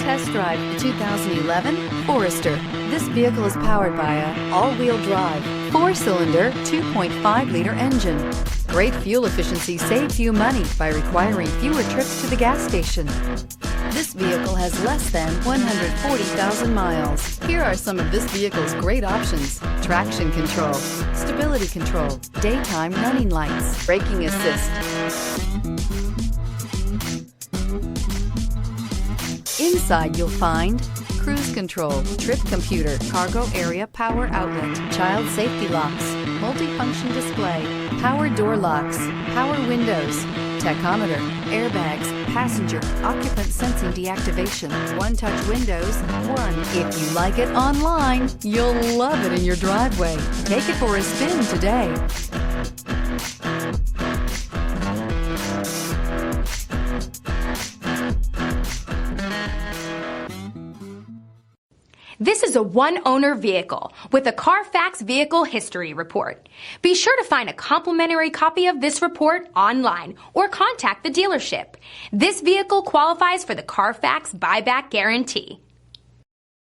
test drive the 2011 Forester. This vehicle is powered by a all-wheel drive, 4-cylinder, 2.5-liter engine. Great fuel efficiency saves you money by requiring fewer trips to the gas station. This vehicle has less than 140,000 miles. Here are some of this vehicle's great options: traction control, stability control, daytime running lights, braking assist. Inside you'll find cruise control, trip computer, cargo area power outlet, child safety locks, multifunction display, power door locks, power windows, tachometer, airbags, passenger, occupant sensing deactivation, one-touch windows, one. If you like it online, you'll love it in your driveway. Take it for a spin today. This is a one-owner vehicle with a Carfax Vehicle History Report. Be sure to find a complimentary copy of this report online or contact the dealership. This vehicle qualifies for the Carfax Buyback Guarantee.